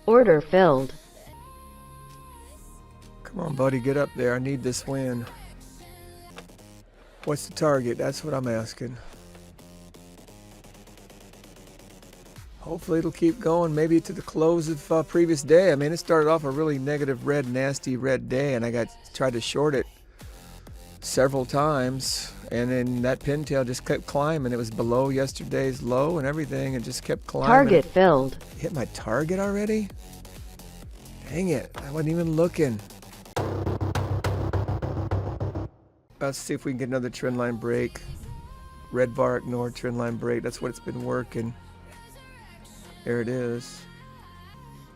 Order filled. Come on, buddy, get up there. I need this win. What's the target? That's what I'm asking. Hopefully it'll keep going, maybe to the close of previous day. I mean, it started off a really negative red, nasty red day, and I tried to short it several times, and then that pintail just kept climbing. It was below yesterday's low and everything, and just kept climbing. Target filled. Hit my target already? Dang it, I wasn't even looking. Let's see if we can get another trend line break. Red bar ignored, trend line break. That's what it's been working. There it is.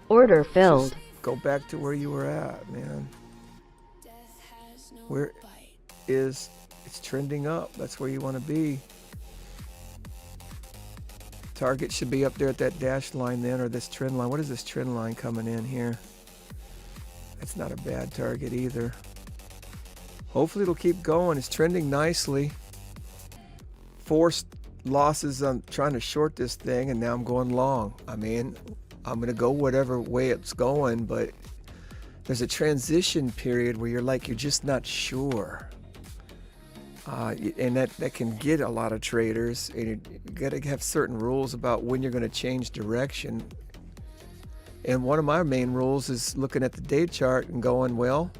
Order filled. Just go back to where you were at, man. Where is it's trending up? That's where you want to be. Target should be up there at that dashed line then, or this trend line. What is this trend line coming in here? That's not a bad target either. Hopefully it'll keep going. It's trending nicely. Forced losses on trying to short this thing, and now I'm going long. I mean, I'm going to go whatever way it's going, but there's a transition period where you're just not sure. And that can get a lot of traders. And you got to have certain rules about when you're going to change direction. And one of my main rules is looking at the day chart and going, well,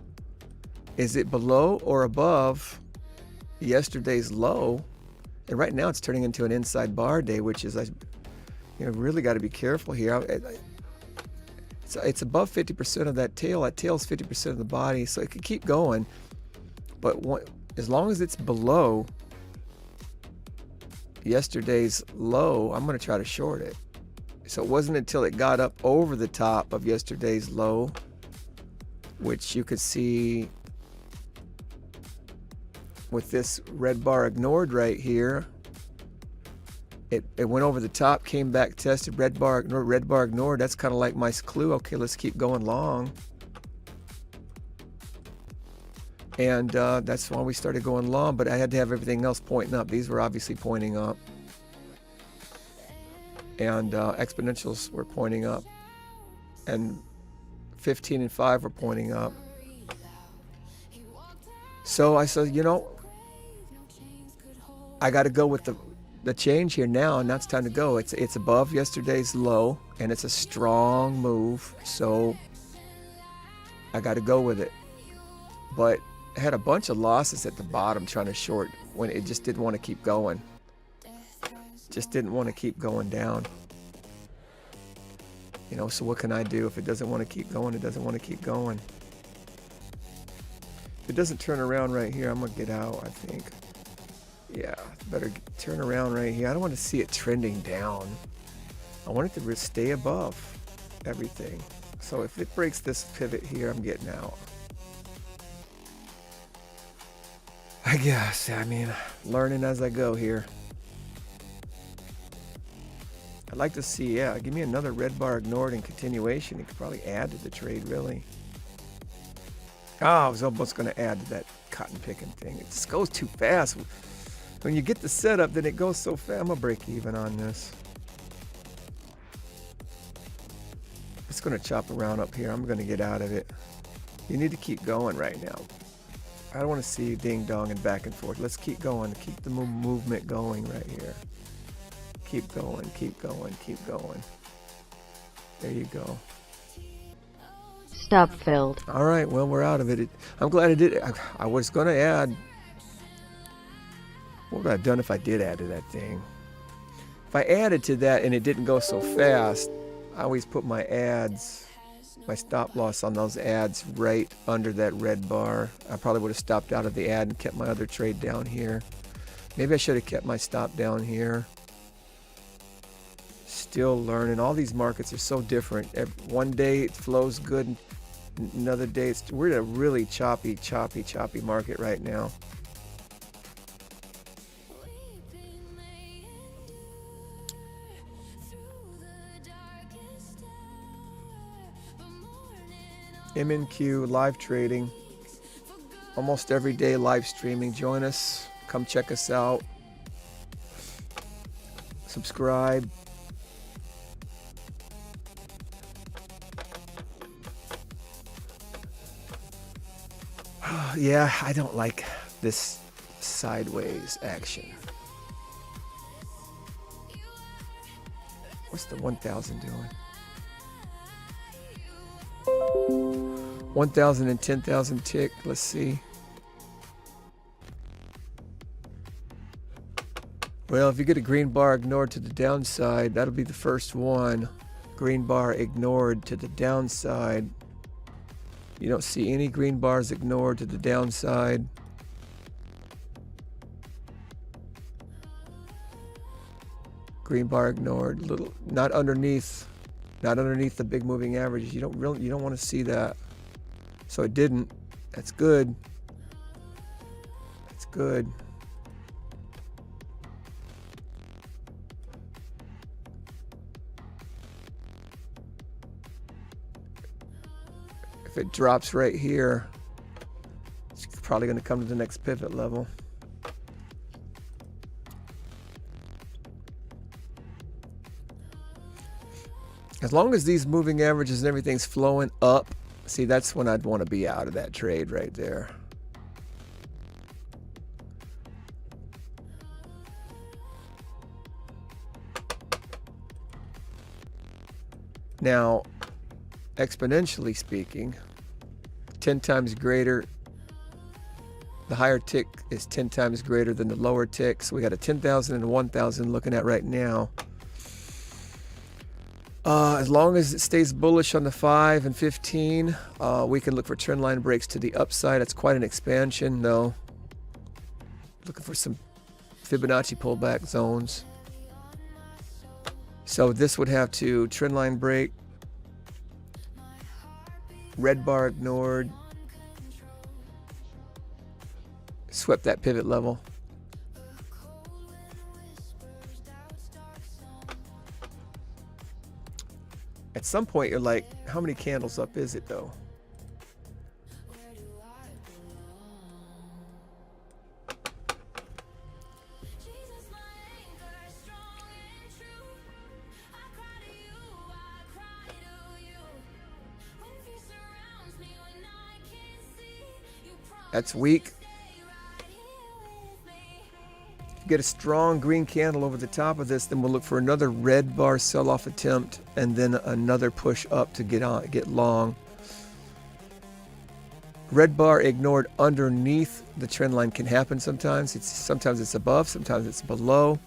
is it below or above yesterday's low? And right now it's turning into an inside bar day, which is, really got to be careful here. It's above 50% of that tail. That tail's 50% of the body, so it could keep going. But as long as it's below yesterday's low, I'm going to try to short it. So it wasn't until it got up over the top of yesterday's low, which you could see with this red bar ignored right here. It went over the top, came back, tested, red bar ignored. That's kind of like my clue. Okay, let's keep going long. And that's why we started going long, but I had to have everything else pointing up. These were obviously pointing up. And exponentials were pointing up. And 15 and 5 were pointing up. So I said, I got to go with the change here now, and now it's time to go. It's above yesterday's low, and it's a strong move, so I got to go with it. But I had a bunch of losses at the bottom trying to short when it just didn't want to keep going. Just didn't want to keep going down. So what can I do? If it doesn't want to keep going, it doesn't want to keep going. If it doesn't turn around right here, I'm going to get out, I think. Yeah, better turn around right here. I don't want to see it trending down. I want it to stay above everything. So if it breaks this pivot here, I'm getting out. I guess, learning as I go here. I'd like to see, give me another red bar ignored in continuation. It could probably add to the trade, really. Oh, I was almost going to add to that cotton picking thing. It just goes too fast. When you get the setup, then it goes so fast. I'm going to break even on this. It's going to chop around up here. I'm going to get out of it. You need to keep going right now. I don't want to see ding dong and back and forth. Let's keep going. Keep the movement going right here. Keep going, keep going, keep going. There you go. Stop filled. All right, well, we're out of it. I'm glad I did it. I was going to add. What would I have done if I did add to that thing? If I added to that and it didn't go so fast, I always put my ads, my stop loss on those ads right under that red bar. I probably would have stopped out of the ad and kept my other trade down here. Maybe I should have kept my stop down here. Still learning. All these markets are so different. One day it flows good, another day we're in a really choppy market right now. MNQ live trading, almost every day live streaming. Join us, come check us out, subscribe. Yeah, I don't like this sideways action. What's the 1000 doing? 1000 and 10,000 tick. Let's see. Well, if you get a green bar ignored to the downside, that'll be the first one. Green bar ignored to the downside. You don't see any green bars ignored to the downside. Green bar ignored, little, not underneath the big moving averages. You don't want to see that. So it didn't. That's good. That's good. If it drops right here, it's probably going to come to the next pivot level. As long as these moving averages and everything's flowing up, see, that's when I'd want to be out of that trade right there. Now, exponentially speaking, 10 times greater, the higher tick is 10 times greater than the lower tick. So we got a 10,000 and a 1,000 looking at right now. As long as it stays bullish on the 5 and 15, we can look for trend line breaks to the upside. It's quite an expansion, though. Looking for some Fibonacci pullback zones. So this would have to trend line break, red bar ignored, swept that pivot level. At some point, you're like, how many candles up is it, though? That's weak. Get a strong green candle over the top of this, then we'll look for another red bar sell-off attempt and then another push up to get long. Red bar ignored underneath the trend line can happen sometimes. Sometimes it's above, sometimes it's below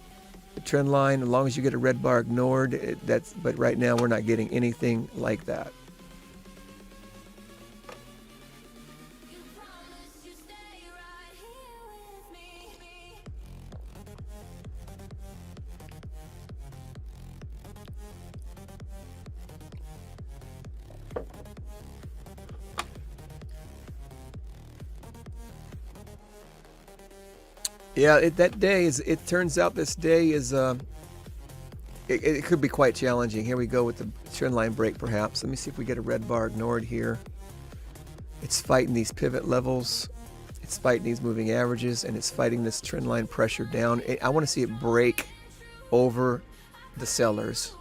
the trend line. As long as you get a red bar ignored, but right now we're not getting anything like that. Yeah, it turns out this day is, it could be quite challenging. Here we go with the trend line break perhaps. Let me see if we get a red bar ignored here. It's fighting these pivot levels. It's fighting these moving averages, and it's fighting this trend line pressure down. I want to see it break over the sellers.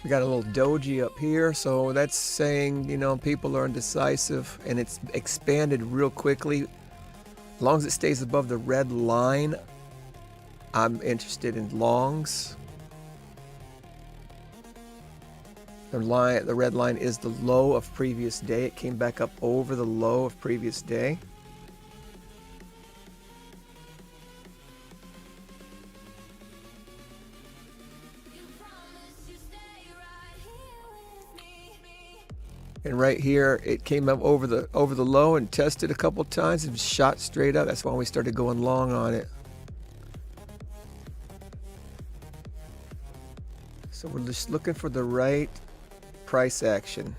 We got a little doji up here, so that's saying, you know, people are indecisive, and it's expanded real quickly. As long as it stays above the red line, I'm interested in longs. The red line is the low of previous day. It came back up over the low of previous day. And right here, it came up over the low and tested a couple times and shot straight up. That's why we started going long on it. So we're just looking for the right price action.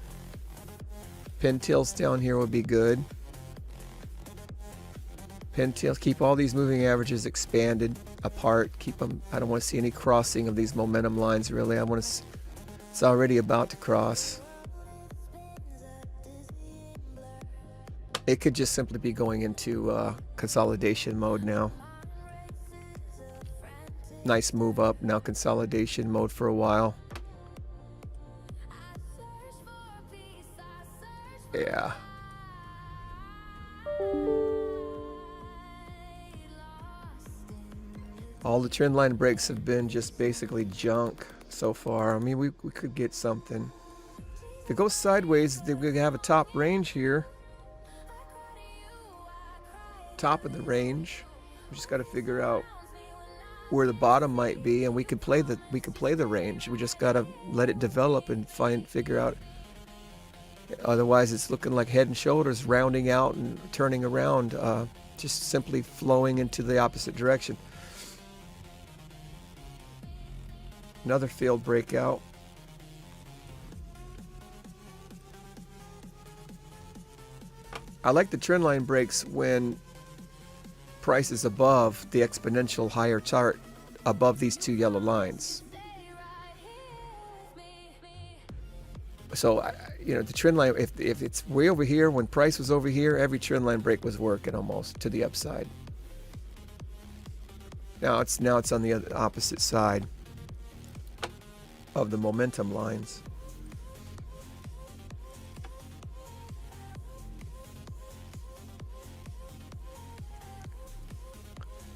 Pintails down here would be good. Pintails, keep all these moving averages expanded apart. Keep them. I don't want to see any crossing of these momentum lines. Really, it's already about to cross. It could just simply be going into consolidation mode now. Nice move up, now consolidation mode for a while. Yeah. All the trend line breaks have been just basically junk so far. I mean, we could get something. If it goes sideways, then we're going to have a top range here. Top of the range. We just got to figure out where the bottom might be, and we could play the range. We just got to let it develop and figure out. Otherwise, it's looking like Head and Shoulders rounding out and turning around, just simply flowing into the opposite direction. Another failed breakout. I like the trend line breaks when price is above the exponential higher chart, above these two yellow lines. So, you know, the trend line, if it's way over here, when price was over here, every trend line break was working almost to the upside. Now it's on the opposite side of the momentum lines.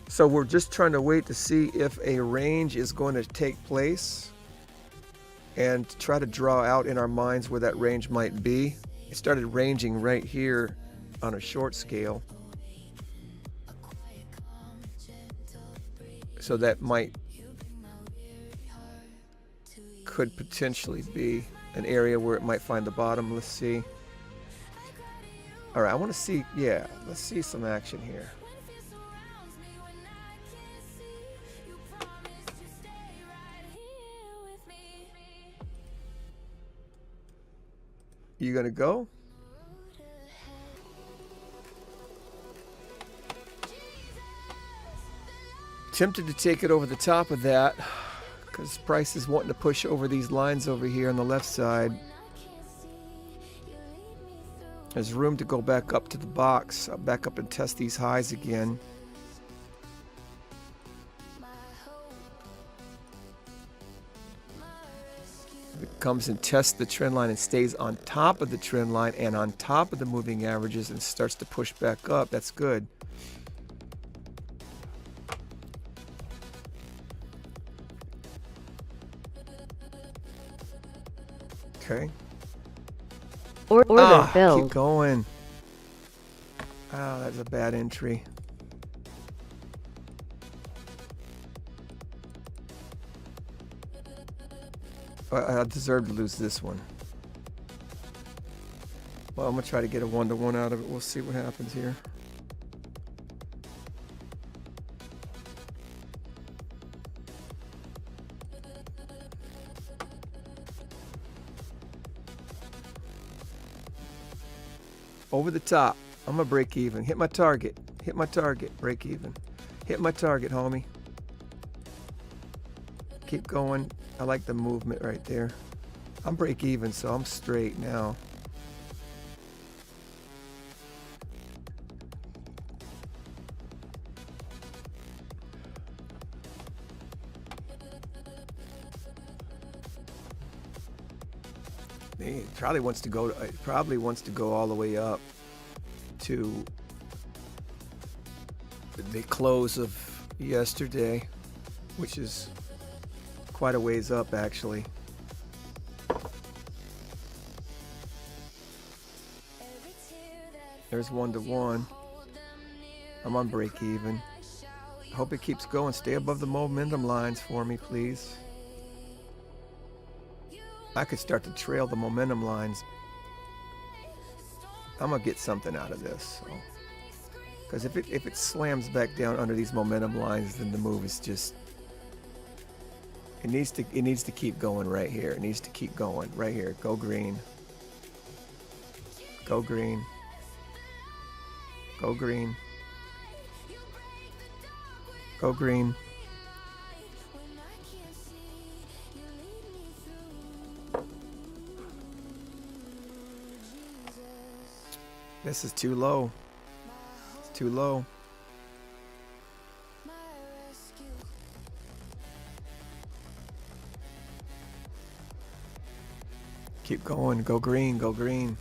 So we're just trying to wait to see if a range is going to take place and try to draw out in our minds where that range might be. It started ranging right here on a short scale. So that could potentially be an area where it might find the bottom. Let's see. All right, I want to see, yeah, let's see some action here. You gonna go? Tempted to take it over the top of that because price is wanting to push over these lines over here on the left side. There's room to go back up to the box, back up and test these highs again. If it comes and tests the trend line and stays on top of the trend line and on top of the moving averages and starts to push back up, that's good. Okay. Order filled. Keep going. Oh, that's a bad entry. I deserve to lose this one. Well, I'm going to try to get a 1-to-1 out of it. We'll see what happens here. Over the top. I'm going to break even. Hit my target. Hit my target. Break even. Hit my target, homie. Keep going. I like the movement right there. I'm break even, so I'm straight now. It probably wants to go all the way up to the close of yesterday, which is quite a ways up actually. There's 1-to-1. I'm on break even. Hope it keeps going. Stay above the momentum lines for me, please. I could start to trail the momentum lines. I'm gonna get something out of this. Because if it slams back down under these momentum lines, then the move is just. It needs to keep going right here. It needs to keep going right here. Go green. Go green. Go green. Go green. This is too low. It's too low. Keep going. Go green. Go green.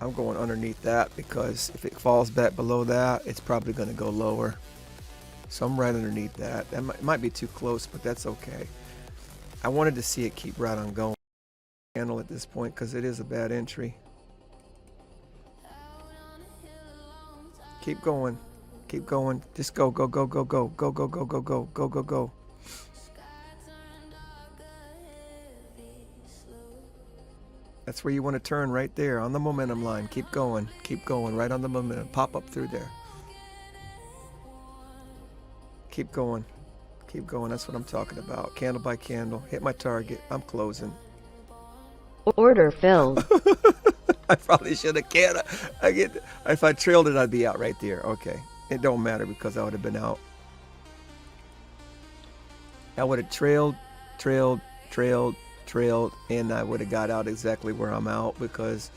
I'm going underneath that because if it falls back below that, it's probably going to go lower. So I'm right underneath that. That might be too close, but that's okay. I wanted to see it keep right on going. Handle at this point because it is a bad entry. Keep going. Keep going. Just go, go, go, go, go, go, go, go, go, go, go, go, go. That's where you want to turn, right there on the momentum line. Keep going, right on the momentum. Pop up through there. Keep going, keep going. That's what I'm talking about. Candle by candle. Hit my target. I'm closing. Order filled. I probably should have canned. If I trailed it, I'd be out right there. Okay, it don't matter because I would have been out. I would have trailed, and I would have got out exactly where I'm out because.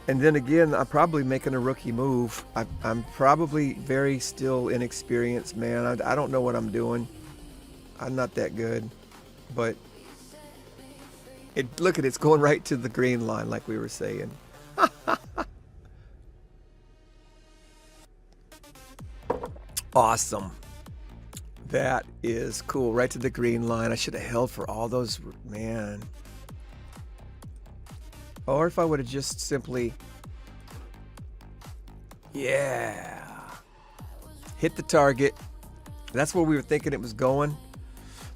And then again, I'm probably making a rookie move. I'm probably very still inexperienced, man. I don't know what I'm doing. I'm not that good, but. Look at it, it's going right to the green line like we were saying. Awesome. That is cool. Right to the green line. I should have held for all those, man. Or if I would have just simply, yeah, hit the target. That's where we were thinking it was going.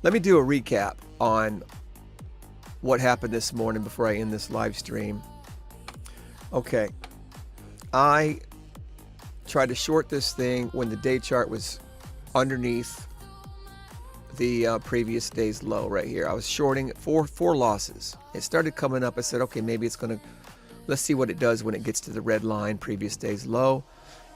Let me do a recap on what happened this morning before I end this live stream. Okay, I tried to short this thing when the day chart was underneath the previous day's low right here. I was shorting four losses. It started coming up. I said, okay, maybe it's gonna, let's see what it does when it gets to the red line, previous day's low.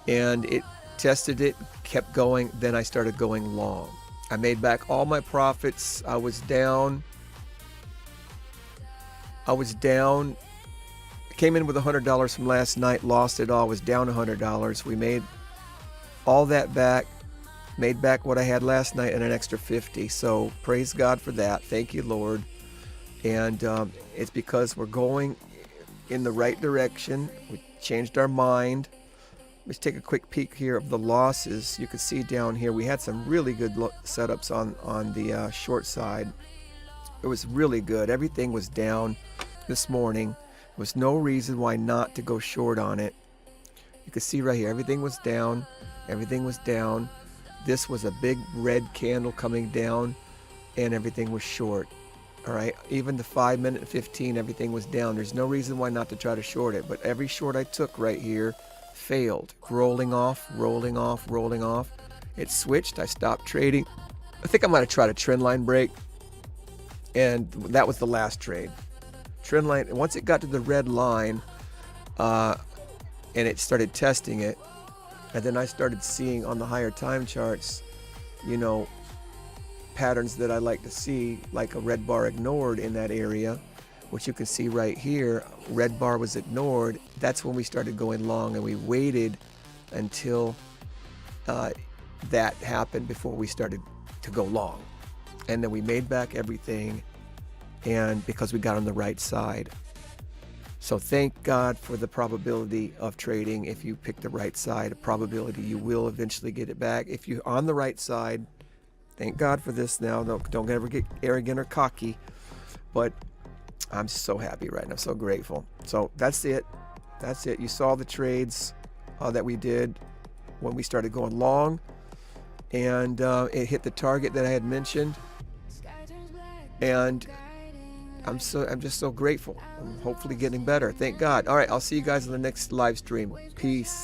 And it tested it, kept going. Then I started going long. I made back all my profits. I was down, came in with $100 from last night, lost it all, was down $100. We made all that back, made back what I had last night and an extra 50. So praise God for that. Thank you, Lord. And it's because we're going in the right direction. We changed our mind. Let's take a quick peek here of the losses. You can see down here, we had some really good setups on the short side. It was really good. Everything was down this morning. There was no reason why not to go short on it. You can see right here, everything was down. Everything was down. This was a big red candle coming down and everything was short. All right, even the 5 minute and 15, everything was down. There's no reason why not to try to short it, but every short I took right here failed. Rolling off, rolling off, rolling off. It switched. I stopped trading. I think I'm going to try to trend line break. And that was the last trade. Trend line, once it got to the red line and it started testing it, and then I started seeing on the higher time charts, you know, patterns that I like to see, like a red bar ignored in that area, which you can see right here. Red bar was ignored. That's when we started going long, and we waited until that happened before we started to go long. And then we made back everything, and because we got on the right side. So thank God for the probability of trading. If you pick the right side, a probability you will eventually get it back. If you're on the right side, thank God for this now. Don't ever get arrogant or cocky, but I'm so happy right now, so grateful. So that's it. That's it. You saw the trades that we did when we started going long, and it hit the target that I had mentioned. And I'm just so grateful. I'm hopefully getting better. Thank God. All right, I'll see you guys in the next live stream. Peace.